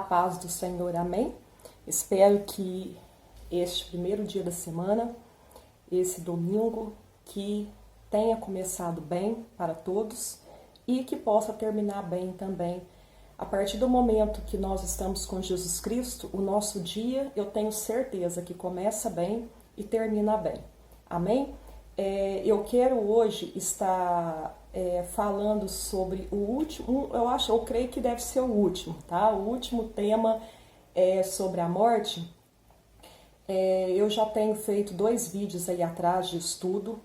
paz do Senhor, amém? Espero que este primeiro dia da semana, esse domingo, que tenha começado bem para todos e que possa terminar bem também. A partir do momento que nós estamos com Jesus Cristo, o nosso dia, eu tenho certeza que começa bem e termina bem, amém? Eu quero hoje estar falando sobre o último, eu creio que deve ser o último, tá? O último tema é sobre a morte. Eu já tenho feito 2 vídeos aí atrás de estudo,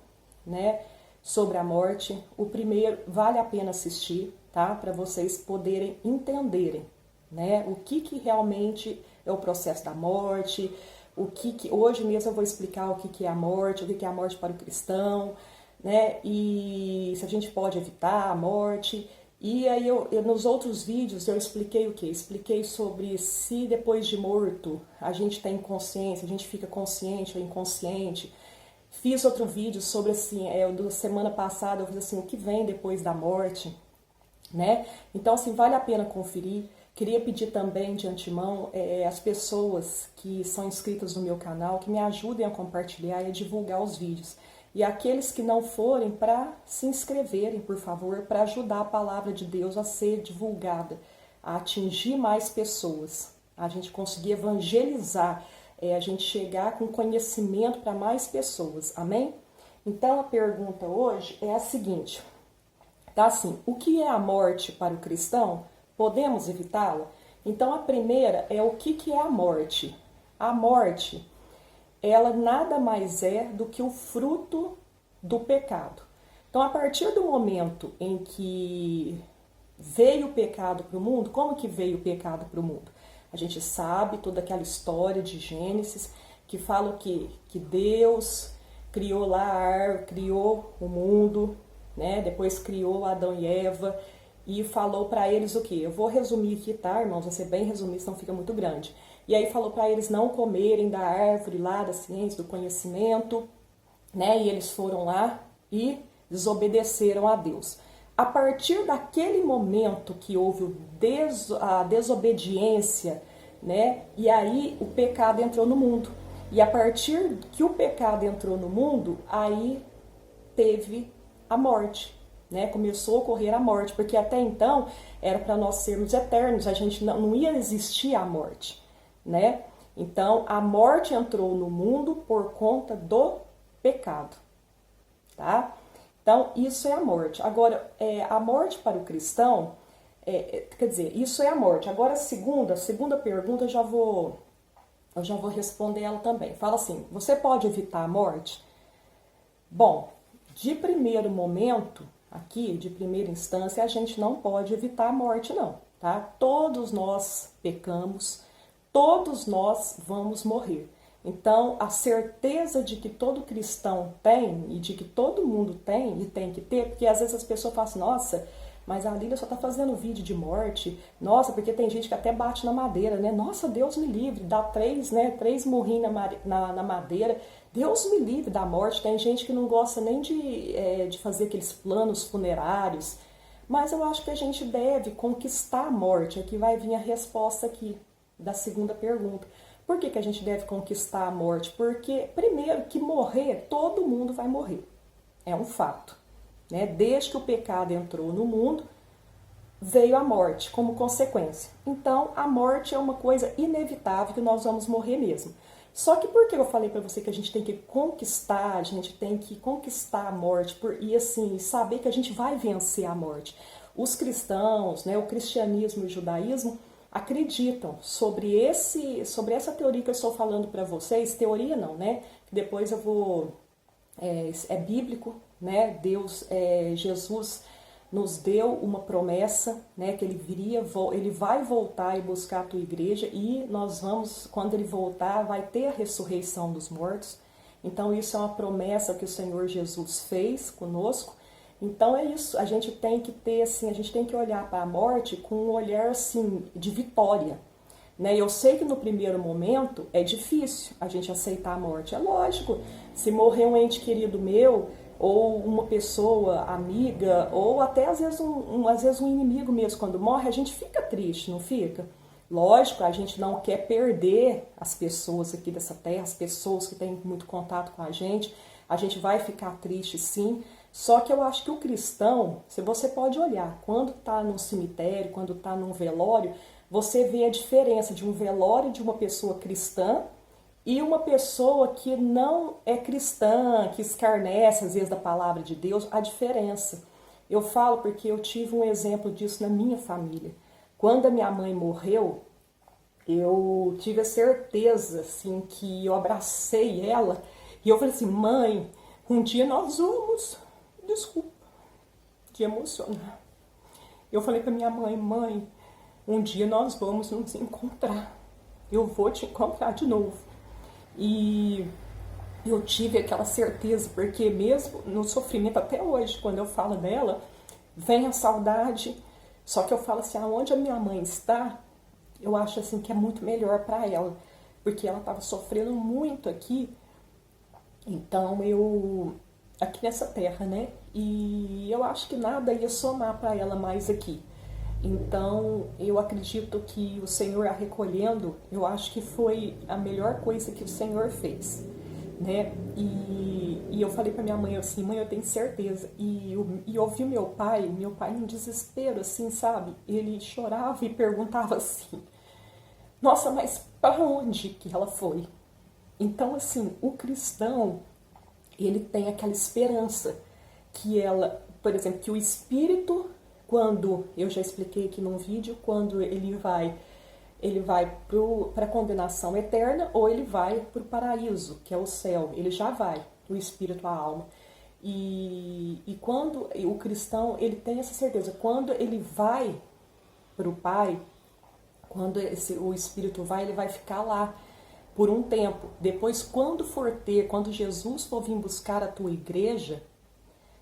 né, sobre a morte. O primeiro vale a pena assistir, tá? Para vocês poderem entenderem, né, o que realmente é o processo da morte. Hoje mesmo eu vou explicar o que é a morte, o que é a morte para o cristão, né? E se a gente pode evitar a morte. E aí nos outros vídeos eu expliquei o quê? Expliquei sobre se depois de morto a gente tem consciência, a gente fica consciente ou inconsciente. Fiz outro vídeo sobre assim, da semana passada eu fiz assim, o que vem depois da morte, né? Então assim, vale a pena conferir. Queria pedir também de antemão as pessoas que são inscritas no meu canal que me ajudem a compartilhar e a divulgar os vídeos. E aqueles que não forem, para se inscreverem, por favor, para ajudar a palavra de Deus a ser divulgada, a atingir mais pessoas, a gente conseguir evangelizar, a gente chegar com conhecimento para mais pessoas, amém? Então a pergunta hoje é a seguinte, tá assim, o que é a morte para o cristão? Podemos evitá-la? Então a primeira é o que é a morte. A morte, ela nada mais é do que o fruto do pecado. Então a partir do momento em que veio o pecado para o mundo, como que veio o pecado para o mundo? A gente sabe toda aquela história de Gênesis que fala que Deus criou criou o mundo, né? Depois criou Adão e Eva, e falou para eles o quê? Eu vou resumir aqui, tá, irmãos? Vai ser bem resumido, senão fica muito grande. E aí falou para eles não comerem da árvore lá da ciência, do conhecimento, né? E eles foram lá e desobedeceram a Deus. A partir daquele momento que houve a desobediência, né? E aí o pecado entrou no mundo. E a partir que o pecado entrou no mundo, aí teve a morte. Né, começou a ocorrer a morte, porque até então era para nós sermos eternos, a gente não ia existir a morte, né? Então a morte entrou no mundo por conta do pecado, tá? Então isso é a morte. Agora, a morte para o cristão, quer dizer, isso é a morte. Agora a segunda pergunta eu já vou responder ela também. Fala assim, você pode evitar a morte? Bom, de primeiro momento, aqui, de primeira instância, a gente não pode evitar a morte, não, tá? Todos nós pecamos, todos nós vamos morrer. Então, a certeza de que todo cristão tem e de que todo mundo tem e tem que ter, porque às vezes as pessoas falam assim, nossa, mas a Lília só tá fazendo vídeo de morte, nossa, porque tem gente que até bate na madeira, né? Nossa, Deus me livre, dá 3 murrinhos na madeira, Deus me livre da morte. Tem gente que não gosta nem de fazer aqueles planos funerários, mas eu acho que a gente deve conquistar a morte. Aqui vai vir a resposta aqui da segunda pergunta. Por que a gente deve conquistar a morte? Porque, primeiro, que morrer, todo mundo vai morrer, é um fato. Né? Desde que o pecado entrou no mundo, veio a morte como consequência. Então, a morte é uma coisa inevitável que nós vamos morrer mesmo. Só que por que eu falei para você que a gente tem que conquistar, a morte e assim, saber que a gente vai vencer a morte? Os cristãos, né, o cristianismo e o judaísmo acreditam sobre essa teoria que eu estou falando para vocês, teoria não, né? Depois eu vou... é bíblico, né? Jesus nos deu uma promessa, né? Que ele vai voltar e buscar a tua igreja e quando ele voltar, vai ter a ressurreição dos mortos. Então isso é uma promessa que o Senhor Jesus fez conosco. Então é isso, a gente tem que ter assim, a gente tem que olhar para a morte com um olhar assim de vitória. Né? Eu sei que no primeiro momento é difícil a gente aceitar a morte, é lógico. Se morrer um ente querido meu, ou uma pessoa amiga, ou até às vezes um inimigo mesmo, quando morre, a gente fica triste, não fica? Lógico, a gente não quer perder as pessoas aqui dessa terra, as pessoas que têm muito contato com a gente vai ficar triste sim, só que eu acho que o cristão, se você pode olhar, quando está no cemitério, quando está num velório, você vê a diferença de um velório de uma pessoa cristã e uma pessoa que não é cristã, que escarnece às vezes da palavra de Deus, a diferença. Eu falo porque eu tive um exemplo disso na minha família. Quando a minha mãe morreu, eu tive a certeza, assim, que eu abracei ela e eu falei assim, mãe, um dia nós vamos, desculpa, de emocionar. Eu falei pra minha mãe, mãe, um dia nós vamos nos encontrar, eu vou te encontrar de novo. E eu tive aquela certeza, porque mesmo no sofrimento até hoje, quando eu falo dela, vem a saudade, só que eu falo assim, aonde a minha mãe está, eu acho assim que é muito melhor para ela, porque ela estava sofrendo muito aqui, então eu aqui nessa terra, né? E eu acho que nada ia somar para ela mais aqui. Então eu acredito que o Senhor a recolhendo, eu acho que foi a melhor coisa que o Senhor fez, né? E eu falei para minha mãe assim, mãe, eu tenho certeza. E eu ouvi meu pai num desespero, assim, sabe? Ele chorava e perguntava assim, nossa, mas para onde que ela foi? Então, assim, o cristão, ele tem aquela esperança que ela, por exemplo, que o espírito, quando, eu já expliquei aqui num vídeo, quando ele vai para a condenação eterna ou ele vai para o paraíso, que é o céu, ele já vai, o espírito, a alma. E quando o cristão, ele tem essa certeza, quando ele vai para o Pai, quando o espírito vai, ele vai ficar lá por um tempo. Depois, quando Jesus for vir buscar a tua igreja,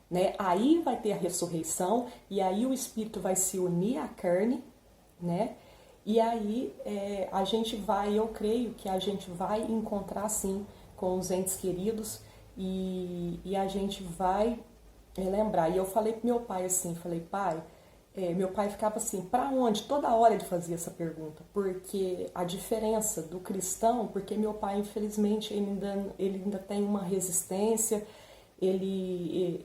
né, aí vai ter a ressurreição e aí o espírito vai se unir à carne, né? E aí a gente vai, eu creio que a gente vai encontrar sim com os entes queridos e a gente vai lembrar. E eu falei pro meu pai assim, falei, pai, meu pai ficava assim, para onde? Toda hora ele fazia essa pergunta, porque a diferença do cristão, porque meu pai, infelizmente, ele ainda tem uma resistência, ele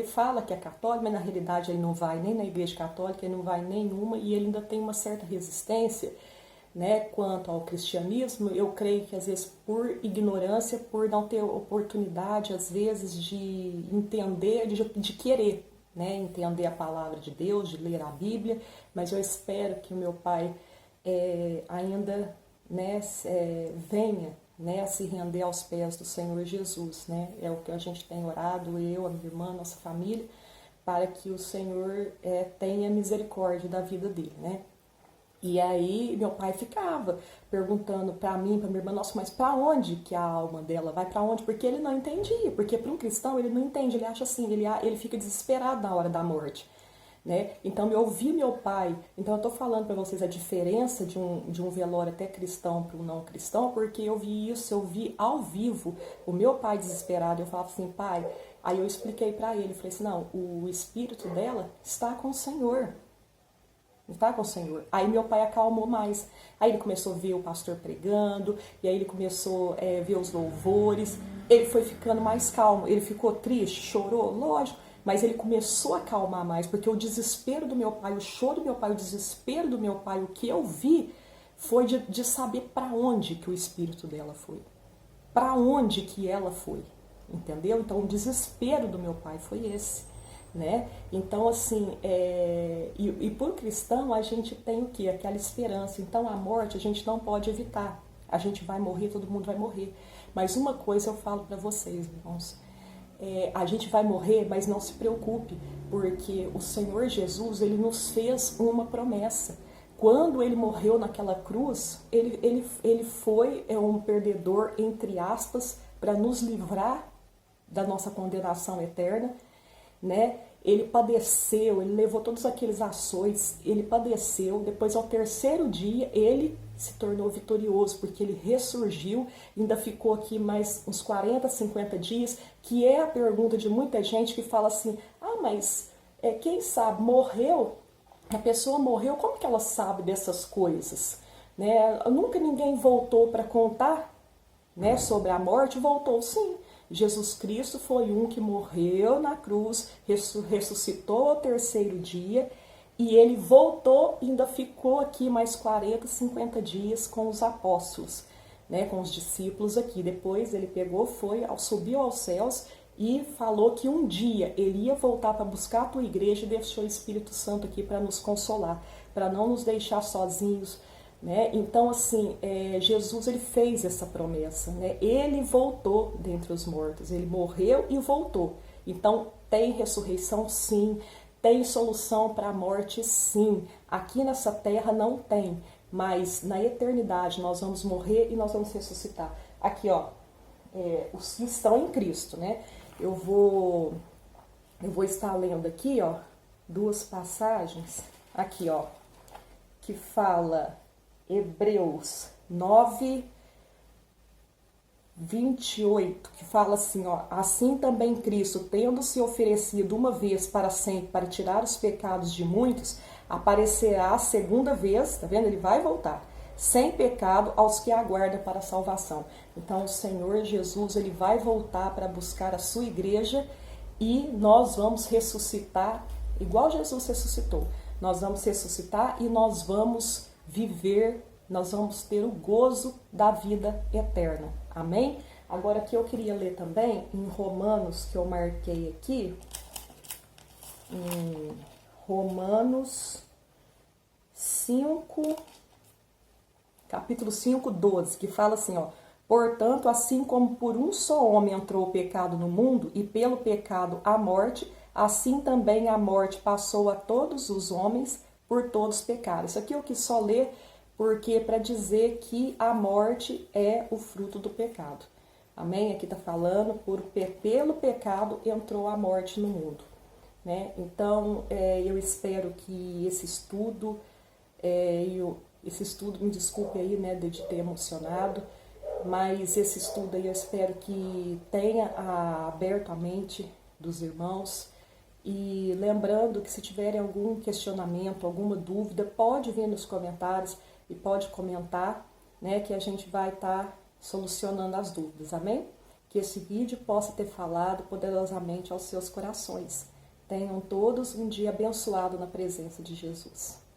fala que é católico, mas na realidade ele não vai nem na igreja católica, ele não vai nenhuma, e ele ainda tem uma certa resistência, né, quanto ao cristianismo. Eu creio que às vezes por ignorância, por não ter oportunidade, às vezes, de entender, de querer, né, entender a palavra de Deus, de ler a Bíblia, mas eu espero que o meu pai ainda, né, venha, né, a se render aos pés do Senhor Jesus, né, é o que a gente tem orado, eu, a minha irmã, nossa família, para que o Senhor tenha misericórdia da vida dele, né. E aí meu pai ficava perguntando para mim, para minha irmã, nossa, mas para onde que a alma dela vai? Para onde? Porque ele não entendia, porque para um cristão ele não entende, ele acha assim, ele fica desesperado na hora da morte, né? Então eu ouvi meu pai, então eu tô falando para vocês a diferença de um velório até cristão para um não cristão, porque eu vi isso, eu vi ao vivo o meu pai desesperado, eu falava assim, pai, aí eu expliquei para ele, falei assim, não, o espírito dela está com o Senhor, tá com o Senhor. Aí meu pai acalmou mais. Aí ele começou a ver o pastor pregando, e aí ele começou a ver os louvores. Ele foi ficando mais calmo. Ele ficou triste, chorou, lógico, mas ele começou a acalmar mais, porque o desespero do meu pai, o choro do meu pai, o desespero do meu pai, o que eu vi foi de saber para onde que o espírito dela foi. Para onde que ela foi, entendeu? Então o desespero do meu pai foi esse. Né? Então, assim, e por cristão a gente tem o quê? Aquela esperança. Então, a morte a gente não pode evitar. A gente vai morrer, todo mundo vai morrer. Mas uma coisa eu falo para vocês, irmãos. A gente vai morrer, mas não se preocupe, porque o Senhor Jesus, ele nos fez uma promessa. Quando ele morreu naquela cruz, ele foi um perdedor, entre aspas, para nos livrar da nossa condenação eterna, né? Ele padeceu, ele levou todos aqueles açoites, ele padeceu, depois ao terceiro dia ele se tornou vitorioso, porque ele ressurgiu, ainda ficou aqui mais uns 40, 50 dias, que é a pergunta de muita gente que fala assim, mas quem sabe, morreu, a pessoa morreu, como que ela sabe dessas coisas? né? Nunca ninguém voltou para contar, né, sobre a morte. Voltou sim. Jesus Cristo foi um que morreu na cruz, ressuscitou ao terceiro dia, e ele voltou e ainda ficou aqui mais 40, 50 dias com os apóstolos, né, com os discípulos aqui. Depois ele pegou, subiu aos céus e falou que um dia ele ia voltar para buscar a tua igreja, e deixou o Espírito Santo aqui para nos consolar, para não nos deixar sozinhos, né? Então, assim, Jesus, ele fez essa promessa, né? Ele voltou dentre os mortos, ele morreu e voltou. Então, tem ressurreição, sim. Tem solução para a morte, sim. Aqui nessa terra não tem, mas na eternidade nós vamos morrer e nós vamos ressuscitar. Aqui, ó, os que estão em Cristo, né? Eu vou estar lendo aqui, ó, duas passagens. Aqui, ó, que fala Hebreus 9, 28, que fala assim, ó: assim também Cristo, tendo se oferecido uma vez para sempre para tirar os pecados de muitos, aparecerá a segunda vez, tá vendo? Ele vai voltar, sem pecado, aos que aguardam para a salvação. Então o Senhor Jesus, ele vai voltar para buscar a sua igreja, e nós vamos ressuscitar igual Jesus ressuscitou. Nós vamos ressuscitar e nós vamos viver, nós vamos ter o gozo da vida eterna. Amém? Agora aqui eu queria ler também em Romanos, que eu marquei aqui, em Romanos 5, capítulo 5, 12, que fala assim, ó: portanto, assim como por um só homem entrou o pecado no mundo, e pelo pecado a morte, assim também a morte passou a todos os homens, por todos pecaram. Isso aqui eu quis só ler porque para dizer que a morte é o fruto do pecado. Amém? Aqui está falando, pelo pecado entrou a morte no mundo, né? Então, eu espero que esse estudo, me desculpe aí, né, de ter emocionado, mas esse estudo aí eu espero que tenha aberto a mente dos irmãos. E lembrando que se tiverem algum questionamento, alguma dúvida, pode vir nos comentários e pode comentar, né, que a gente vai estar solucionando as dúvidas, amém? Que esse vídeo possa ter falado poderosamente aos seus corações. Tenham todos um dia abençoado na presença de Jesus.